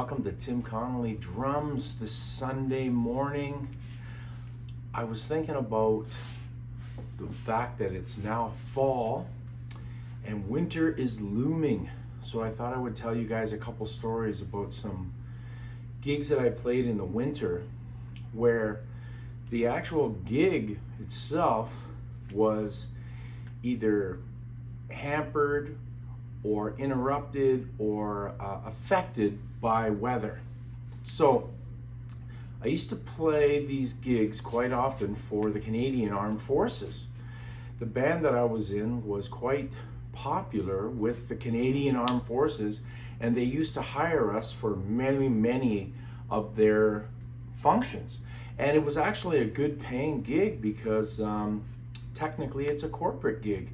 welcome to Tim Connolly Drums this Sunday morning. I was thinking about the fact that it's now fall and winter is looming. So I thought I would tell you guys a couple stories about some gigs that I played in the winter where the actual gig itself was either hampered or interrupted or affected by weather. So I used to play these gigs quite often for the Canadian Armed Forces. The band that I was in was quite popular with the Canadian Armed Forces, and they used to hire us for many of their functions. And it was actually a good paying gig because technically it's a corporate gig.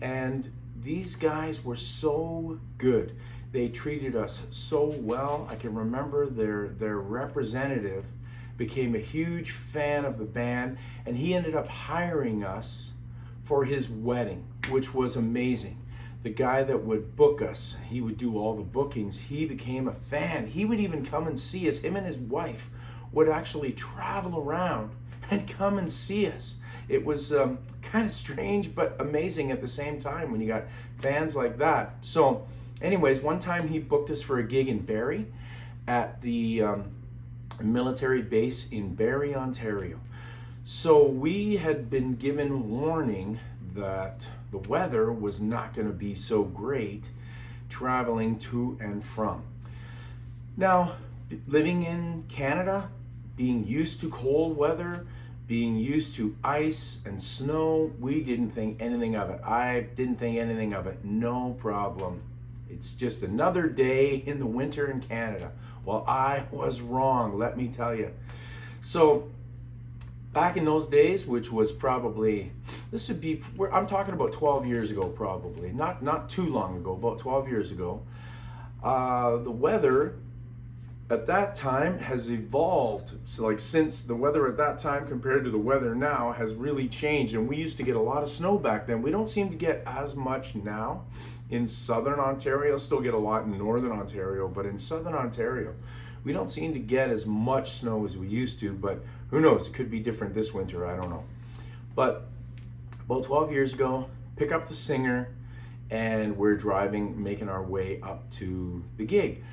And these guys were so good. They treated us so well. I can remember their representative became a huge fan of the band, and he ended up hiring us for his wedding, which was amazing. The guy that would book us, he would do all the bookings. He became a fan. He would even come and see us. Him and his wife would actually travel around and come and see us. It was kind of strange but amazing at the same time when you got fans like that. So anyways, one time he booked us for a gig in Barrie at the military base in Barrie, Ontario. So we had been given warning that the weather was not going to be so great traveling to and from. Now, living in Canada, being used to cold weather, being used to ice and snow, we didn't think anything of it. I didn't think anything of it. No problem. It's just another day in the winter in Canada. Well, I was wrong, let me tell you. So back in those days, which was probably, I'm talking about 12 years ago probably, not too long ago, about 12 years ago, the weather at that time has evolved. So like since the weather at that time compared to the weather now has really changed, and we used to get a lot of snow back then. We don't seem to get as much now in southern Ontario. Still get a lot in northern Ontario, but in southern Ontario we don't seem to get as much snow as we used to. But who knows, it could be different this winter, I don't know. But about 12 years ago, pick up the Singer and we're driving, making our way up to the gig.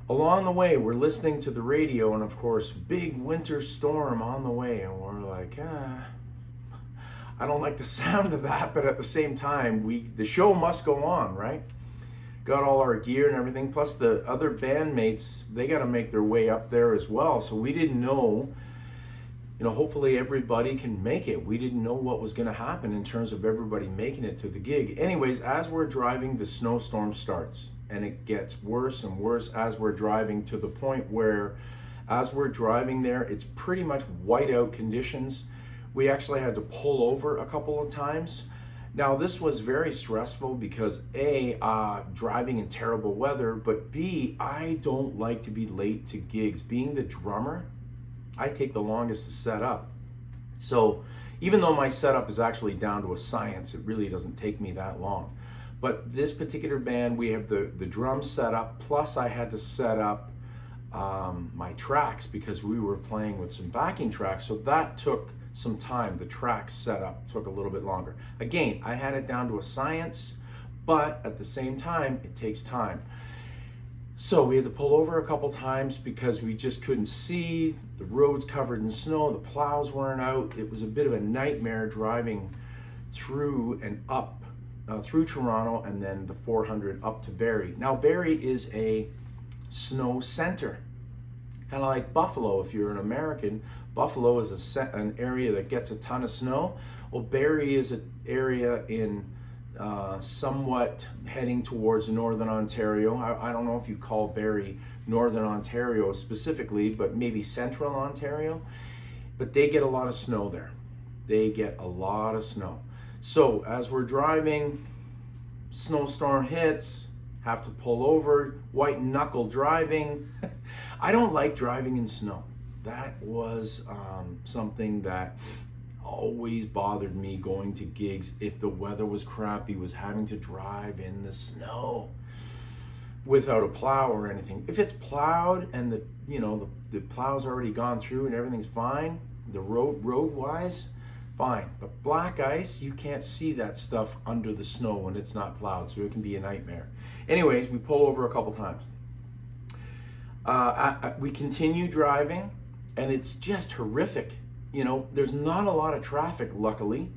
Along the way, we're listening to the radio, and of course, big winter storm on the way, and we're like, I don't like the sound of that, but at the same time, the show must go on, right? Got all our gear and everything, plus the other bandmates, they got to make their way up there as well, so we didn't know, hopefully everybody can make it. We didn't know what was going to happen in terms of everybody making it to the gig. Anyways, as we're driving, the snowstorm starts. And it gets worse and worse as we're driving, to the point where as we're driving there, it's pretty much whiteout conditions. We actually had to pull over a couple of times. Now this was very stressful because A, driving in terrible weather, but B, I don't like to be late to gigs. Being the drummer, I take the longest to set up. So even though my setup is actually down to a science, it really doesn't take me that long. But this particular band, we have the drums set up, plus I had to set up my tracks because we were playing with some backing tracks, so that took some time. The track setup took a little bit longer. Again, I had it down to a science, but at the same time, it takes time. So we had to pull over a couple times because we just couldn't see. The road's covered in snow, the plows weren't out. It was a bit of a nightmare driving through and up through Toronto and then the 400 up to Barrie. Now Barrie is a snow center, kind of like Buffalo. If you're an American, Buffalo is an area that gets a ton of snow. Well, Barrie is an area in somewhat heading towards northern Ontario. I don't know if you call Barrie northern Ontario specifically, but maybe central Ontario. But they get a lot of snow there. They get a lot of snow. So as we're driving, snowstorm hits, have to pull over, white knuckle driving. I don't like driving in snow. That was something that always bothered me going to gigs. If the weather was crappy, was having to drive in the snow. without a plow or anything. If it's plowed and the plow's already gone through and everything's fine, the road wise, fine. But black ice, you can't see that stuff under the snow when it's not plowed, so it can be a nightmare. Anyways, we pull over a couple times. We continue driving, and it's just horrific. There's not a lot of traffic, luckily,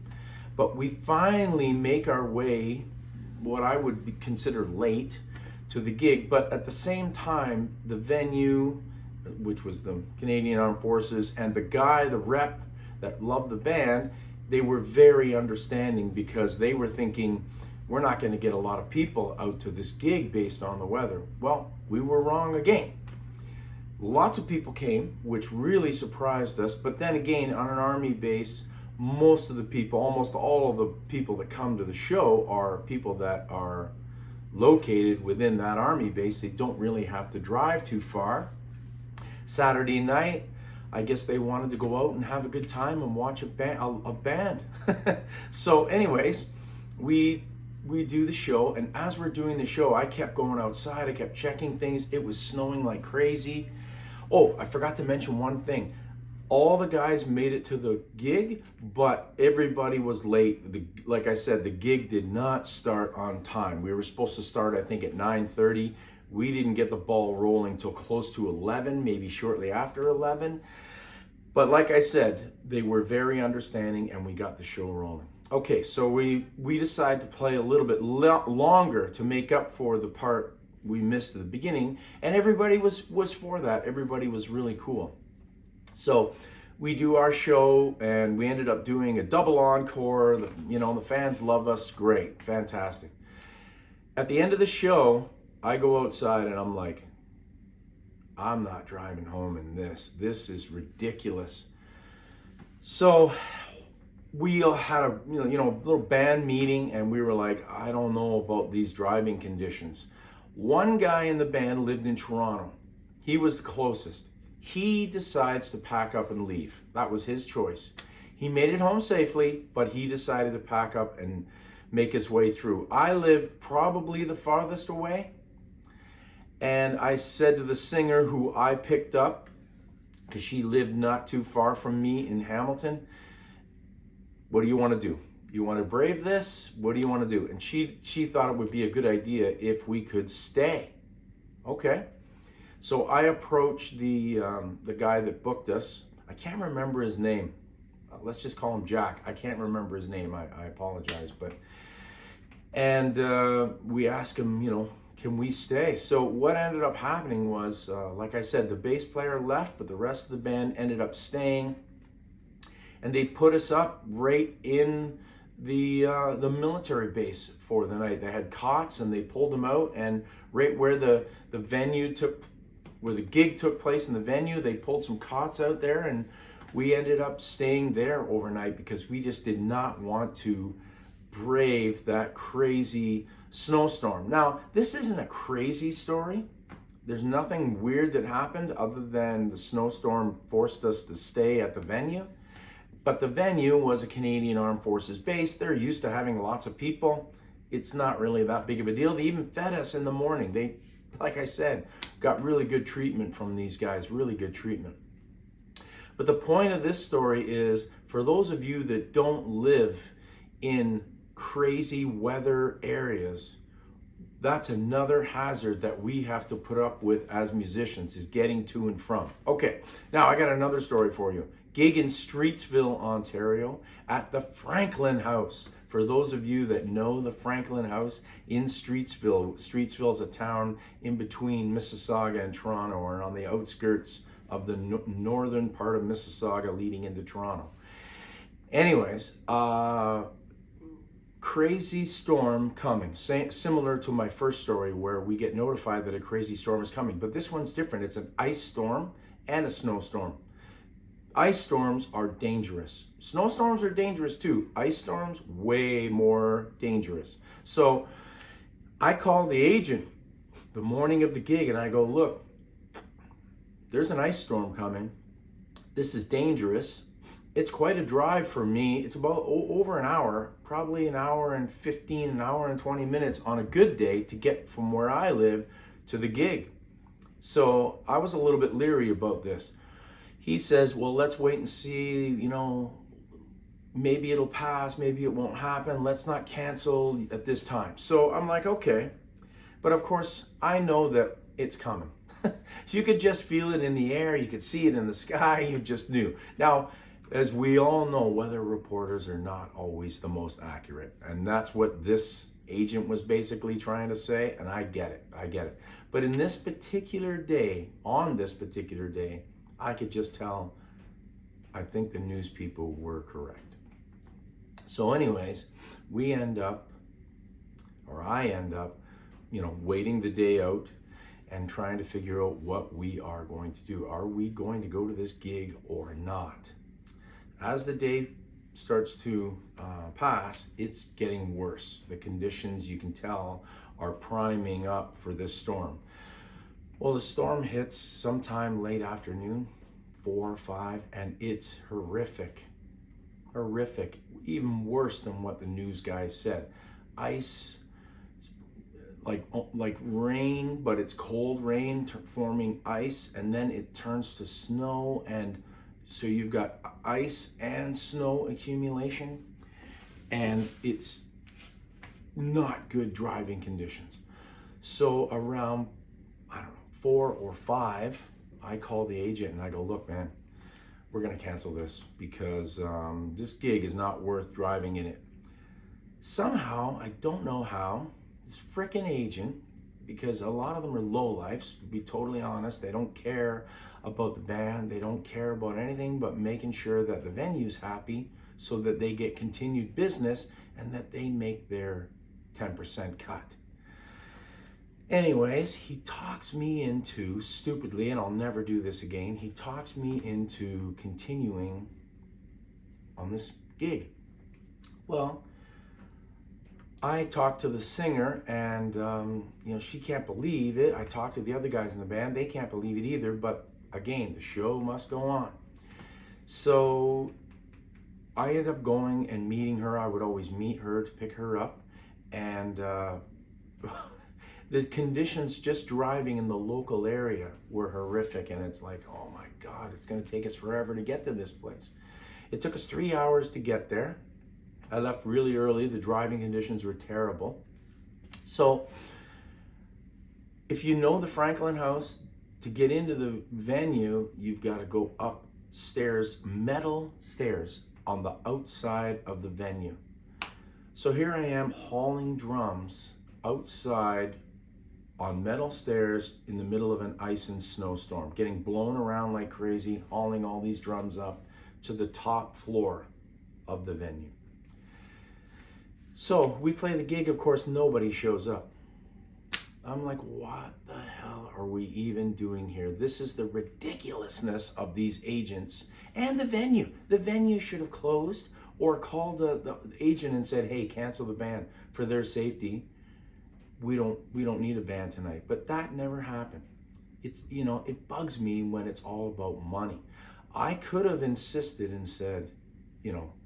but we finally make our way, what I would consider late, to the gig. But at the same time, the venue, which was the Canadian Armed Forces, and the rep that loved the band, they were very understanding, because they were thinking, we're not going to get a lot of people out to this gig based on the weather. Well, we were wrong again. Lots of people came, which really surprised us. But then again, on an Army base, most of the people, almost all of the people that come to the show are people that are located within that Army base. They don't really have to drive too far. Saturday night, I guess they wanted to go out and have a good time and watch a band. So anyways, we do the show, and as we're doing the show, I kept going outside, I kept checking things. It was snowing like crazy. Oh, I forgot to mention one thing. All the guys made it to the gig, but everybody was late. Like I said, the gig did not start on time. We were supposed to start, I think, at 9:30. We didn't get the ball rolling till close to 11, maybe shortly after 11. But like I said, they were very understanding, and we got the show rolling. Okay, so we decided to play a little bit longer to make up for the part we missed at the beginning, and everybody was for that. Everybody was really cool. So we do our show, and we ended up doing a double encore. The fans love us. Great, fantastic. At the end of the show, I go outside and I'm like, I'm not driving home in this. This is ridiculous. So we had a little band meeting, and we were like, I don't know about these driving conditions. One guy in the band lived in Toronto. He was the closest. He decides to pack up and leave. That was his choice. He made it home safely, but he decided to pack up and make his way through. I live probably the farthest away, and I said to the singer who I picked up, because she lived not too far from me in Hamilton, what do you want to do? You want to brave this? What do you want to do? And she thought it would be a good idea if we could stay. Okay. So I approached the guy that booked us. I can't remember his name. Let's just call him Jack. I can't remember his name. I apologize. And we asked him, can we stay? So what ended up happening was, like I said, the bass player left, but the rest of the band ended up staying. And they put us up right in the military base for the night. They had cots, and they pulled them out, and right where the gig took place in the venue, they pulled some cots out there, and we ended up staying there overnight because we just did not want to brave that crazy snowstorm. Now, this isn't a crazy story. There's nothing weird that happened other than the snowstorm forced us to stay at the venue. But the venue was a Canadian Armed Forces base. They're used to having lots of people. It's not really that big of a deal. They even fed us in the morning. They, like I said, got really good treatment from these guys, really good treatment. But the point of this story is, for those of you that don't live in crazy weather areas, that's another hazard that we have to put up with as musicians, is getting to and from. Okay, now I got another story for you. Gig in Streetsville, Ontario, at the Franklin House. For those of you that know the Franklin House in Streetsville, Streetsville is a town in between Mississauga and Toronto, or on the outskirts of the northern part of Mississauga leading into Toronto. Anyways, crazy storm coming. Similar to my first story where we get notified that a crazy storm is coming. But this one's different. It's an ice storm and a snowstorm. Ice storms are dangerous. Snowstorms are dangerous too. Ice storms, way more dangerous. So I call the agent the morning of the gig and I go, look, there's an ice storm coming. This is dangerous. It's quite a drive for me. It's about over an hour, probably an hour and 15, an hour and 20 minutes on a good day to get from where I live to the gig. So I was a little bit leery about this. He says, well, let's wait and see, maybe it'll pass, maybe it won't happen. Let's not cancel at this time. So I'm like, okay. But of course, I know that it's coming. You could just feel it in the air. You could see it in the sky. You just knew. Now, as we all know, weather reporters are not always the most accurate. And that's what this agent was basically trying to say. And I get it. But in this particular day, on this particular day, I could just tell, I think the news people were correct. So anyways, I end up, waiting the day out and trying to figure out what we are going to do. Are we going to go to this gig or not? As the day starts to pass, it's getting worse. The conditions, you can tell, are priming up for this storm. Well, the storm hits sometime late afternoon, 4 or 5, and it's horrific. Even worse than what the news guys said. Ice, like rain, but it's cold rain forming ice, and then it turns to snow, and so you've got ice and snow accumulation, and it's not good driving conditions. So around, 4 or 5, I call the agent and I go, look, man, we're gonna cancel this because this gig is not worth driving in it. Somehow, I don't know how, this frickin' agent, because a lot of them are lowlifes, to be totally honest, they don't care about the band, they don't care about anything but making sure that the venue's happy so that they get continued business and that they make their 10% cut. Anyways, he talks me into, stupidly, and I'll never do this again, he talks me into continuing on this gig. Well, I talked to the singer and, she can't believe it. I talked to the other guys in the band. They can't believe it either. But again, the show must go on. So I ended up going and meeting her. I would always meet her to pick her up. And the conditions just driving in the local area were horrific. And it's like, oh my God, it's going to take us forever to get to this place. It took us 3 hours to get there. I left really early. The driving conditions were terrible. So if you know the Franklin House, to get into the venue, you've got to go upstairs, metal stairs on the outside of the venue. So here I am hauling drums outside on metal stairs in the middle of an ice and snowstorm, getting blown around like crazy, hauling all these drums up to the top floor of the venue. So we play the gig, of course, nobody shows up. I'm like, what the hell are we even doing here? This is the ridiculousness of these agents and the venue. The venue should have closed or called the agent and said, hey, cancel the band for their safety. We don't need a band tonight. But that never happened. It's, it bugs me when it's all about money. I could have insisted and said,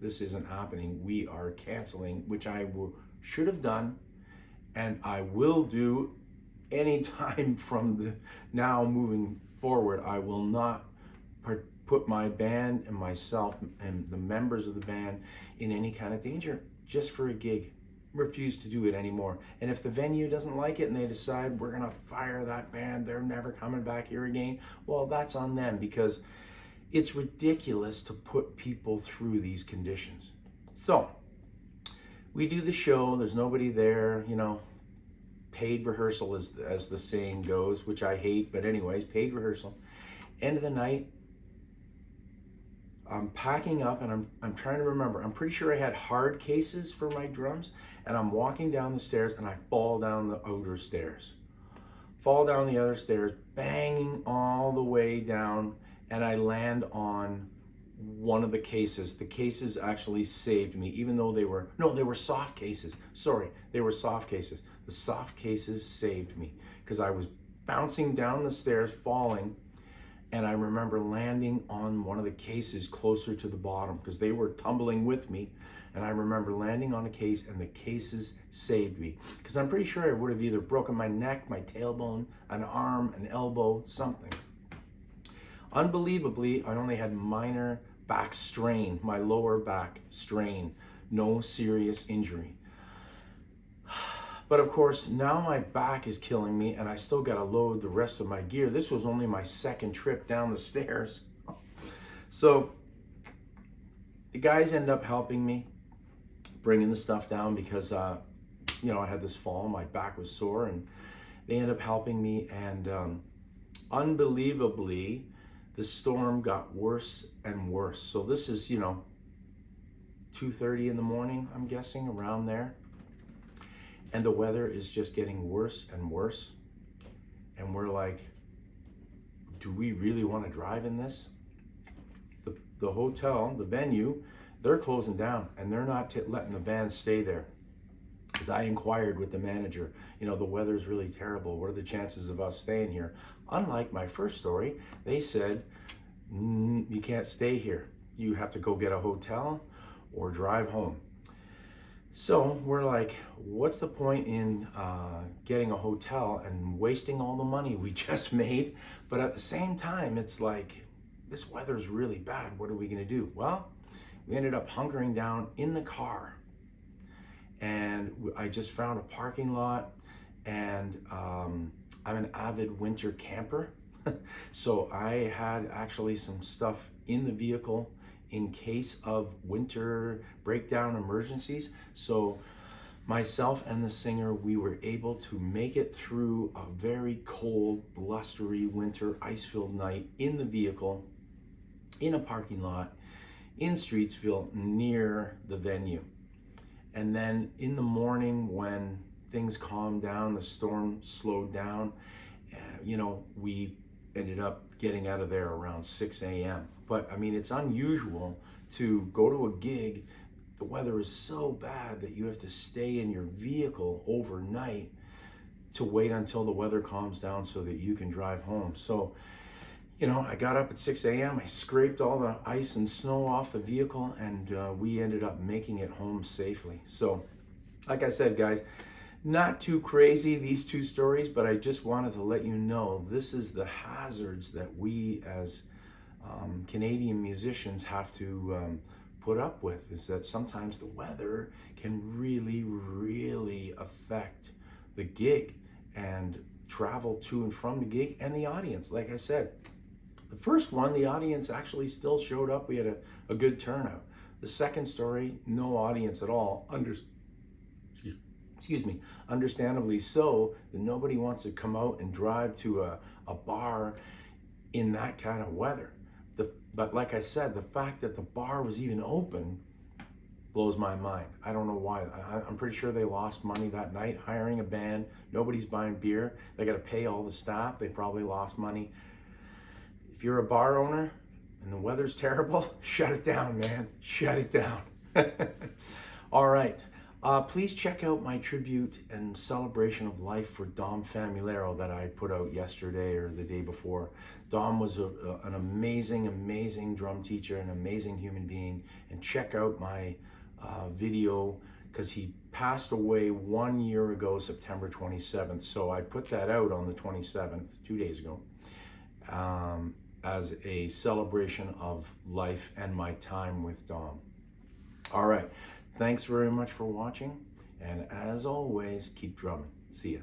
this isn't happening. We are canceling, which I should have done, and I will do anytime from the now moving forward. I will not put my band and myself and the members of the band in any kind of danger just for a gig. Refuse to do it anymore. And if the venue doesn't like it and they decide we're gonna fire that band, they're never coming back here again, well, that's on them, because it's ridiculous to put people through these conditions. So we do the show, there's nobody there, paid rehearsal as the saying goes, which I hate, but anyways, paid rehearsal. End of the night, I'm packing up and I'm trying to remember. I'm pretty sure I had hard cases for my drums, and I'm walking down the stairs and I fall down the outer stairs. Fall down the other stairs, banging all the way down, and I land on one of the cases. The cases actually saved me, even though they were soft cases. Sorry, they were soft cases. The soft cases saved me because I was bouncing down the stairs, falling, and I remember landing on one of the cases closer to the bottom because they were tumbling with me, And I remember landing on a case, and the cases saved me. Because I'm pretty sure I would have either broken my neck, my tailbone, an arm, an elbow, something. Unbelievably, I only had minor back strain, my lower back strain, no serious injury. But of course, now my back is killing me, and I still got to load the rest of my gear. This was only my second trip down the stairs. So the guys end up helping me, bringing the stuff down because, I had this fall, my back was sore, and they end up helping me. And unbelievably, the storm got worse and worse. So this is, 2:30 in the morning, I'm guessing, around there. And the weather is just getting worse and worse. And we're like, do we really want to drive in this? The hotel, the venue, they're closing down, and they're not letting the band stay there. As I inquired with the manager, the weather's really terrible. What are the chances of us staying here? Unlike my first story, they said, you can't stay here. You have to go get a hotel or drive home. So we're like, what's the point in getting a hotel and wasting all the money we just made? But at the same time, it's like, this weather's really bad. What are we gonna do? Well, we ended up hunkering down in the car. And I just found a parking lot, and I'm an avid winter camper. So I had actually some stuff in the vehicle in case of winter breakdown emergencies. So myself and the singer, we were able to make it through a very cold, blustery winter ice-filled night in the vehicle, in a parking lot, in Streetsville, near the venue. And then in the morning, when things calmed down, the storm slowed down, we ended up getting out of there around 6 a.m. But I mean, it's unusual to go to a gig. The weather is so bad that you have to stay in your vehicle overnight to wait until the weather calms down so that you can drive home. So, I got up at 6 a.m. I scraped all the ice and snow off the vehicle, and we ended up making it home safely. So, like I said, guys, not too crazy, these two stories, but I just wanted to let you know this is the hazards that we as Canadian musicians have to put up with, is that sometimes the weather can really, really affect the gig and travel to and from the gig and the audience. Like I said, the first one, the audience actually still showed up. We had a good turnout. The second story, no audience at all. Understandably so, that nobody wants to come out and drive to a bar in that kind of weather. But like I said, the fact that the bar was even open blows my mind. I don't know why. I'm pretty sure they lost money that night hiring a band. Nobody's buying beer. They got to pay all the staff. They probably lost money. If you're a bar owner and the weather's terrible, shut it down, man. Shut it down. All right. Please check out my tribute and celebration of life for Dom Famularo that I put out yesterday or the day before. Dom was an amazing, amazing drum teacher, an amazing human being. And check out my video, because he passed away 1 year ago, September 27th. So I put that out on the 27th, 2 days ago, as a celebration of life and my time with Dom. All right. Thanks very much for watching, and as always, keep drumming. See ya.